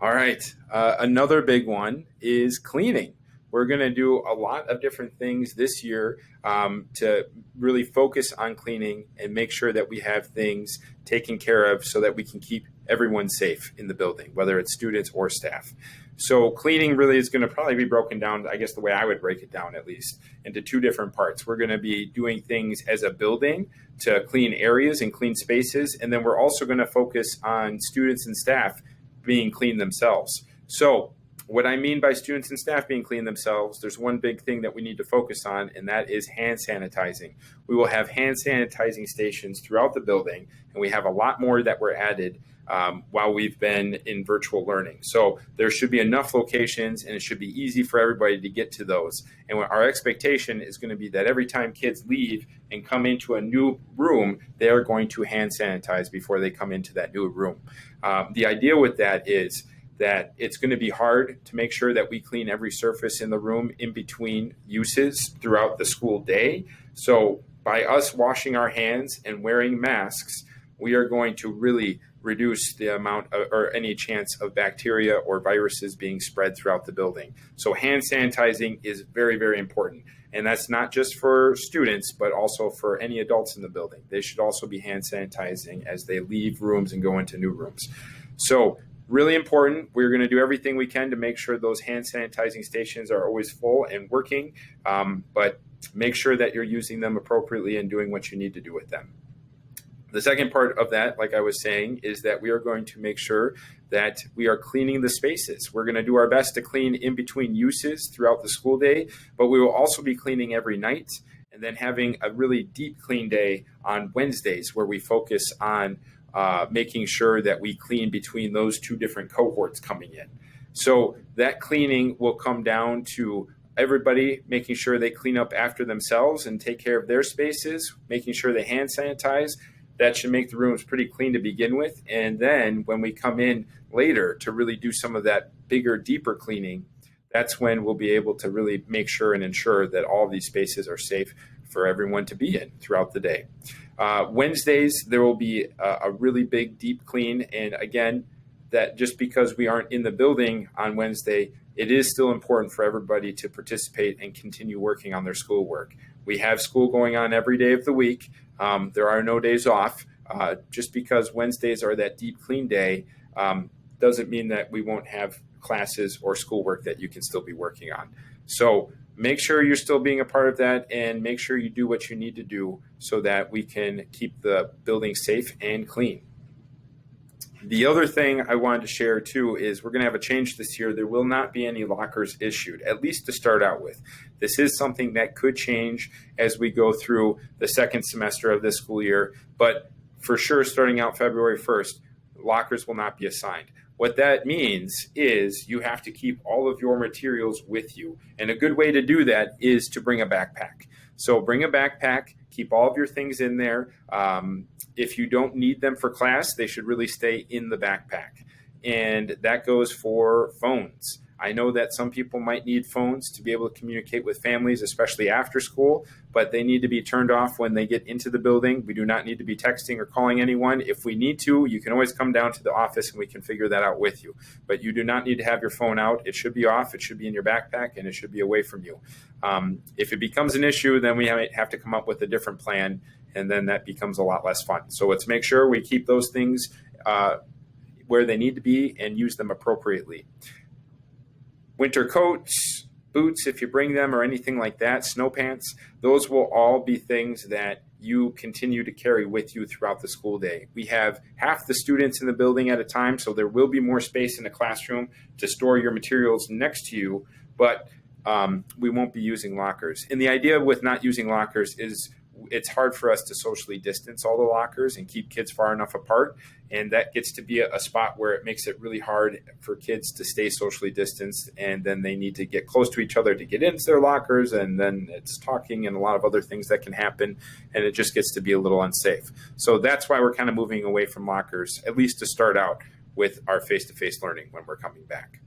All right. Another big one is cleaning. We're going to do a lot of different things this year to really focus on cleaning and make sure that we have things taken care of so that we can keep everyone safe in the building, whether it's students or staff. So cleaning really is going to probably be broken down, I guess the way I would break it down at least, into two different parts. We're going to be doing things as a building to clean areas and clean spaces, and then we're also going to focus on students and staff being clean themselves. So what I mean by students and staff being clean themselves, there's one big thing that we need to focus on, and that is hand sanitizing. We will have hand sanitizing stations throughout the building, and we have a lot more that were added while we've been in virtual learning. So there should be enough locations, and it should be easy for everybody to get to those. And our expectation is going to be that every time kids leave and come into a new room, they are going to hand sanitize before they come into that new room. The idea with that is that it's going to be hard to make sure that we clean every surface in the room in between uses throughout the school day. So by us washing our hands and wearing masks, we are going to really reduce the amount of, or any chance of bacteria or viruses being spread throughout the building. So hand sanitizing is very, very important. And that's not just for students, but also for any adults in the building. They should also be hand sanitizing as they leave rooms and go into new rooms. So really important. We're going to do everything we can to make sure those hand sanitizing stations are always full and working, but make sure that you're using them appropriately and doing what you need to do with them. The second part of that, like I was saying, is that we are going to make sure that we are cleaning the spaces. We're going to do our best to clean in between uses throughout the school day, but we will also be cleaning every night and then having a really deep clean day on Wednesdays where we focus on making sure that we clean between those two different cohorts coming in. So that cleaning will come down to everybody making sure they clean up after themselves and take care of their spaces, making sure they hand sanitize. That should make the rooms pretty clean to begin with. And then when we come in later to really do some of that bigger, deeper cleaning, that's when we'll be able to really make sure and ensure that all of these spaces are safe for everyone to be in throughout the day. Wednesdays, there will be a really big, deep clean. And again, that just because we aren't in the building on Wednesday, it is still important for everybody to participate and continue working on their schoolwork. We have school going on every day of the week. There are no days off. Just because Wednesdays are that deep clean day doesn't mean that we won't have classes or schoolwork that you can still be working on. So make sure you're still being a part of that and make sure you do what you need to do so that we can keep the building safe and clean. The other thing I wanted to share too is we're going to have a change this year. There will not be any lockers issued, at least to start out with. This is something that could change as we go through the second semester of this school year, but for sure starting out February 1st, lockers will not be assigned. What that means is you have to keep all of your materials with you. And a good way to do that is to bring a backpack. So bring a backpack, keep all of your things in there. If you don't need them for class, they should really stay in the backpack. And that goes for phones. I know that some people might need phones to be able to communicate with families, especially after school, but they need to be turned off when they get into the building. We do not need to be texting or calling anyone. If we need to, you can always come down to the office and we can figure that out with you. But you do not need to have your phone out. It should be off. It should be in your backpack and it should be away from you. If it becomes an issue, then we might have to come up with a different plan, and then that becomes a lot less fun. So let's make sure we keep those things where they need to be and use them appropriately. Winter coats, boots, if you bring them, or anything like that, snow pants, those will all be things that you continue to carry with you throughout the school day. We have half the students in the building at a time, so there will be more space in the classroom to store your materials next to you, but we won't be using lockers. And the idea with not using lockers is it's hard for us to socially distance all the lockers and keep kids far enough apart. And that gets to be a spot where it makes it really hard for kids to stay socially distanced. And then they need to get close to each other to get into their lockers. And then it's talking and a lot of other things that can happen. And it just gets to be a little unsafe. So that's why we're kind of moving away from lockers, at least to start out with our face-to-face learning when we're coming back.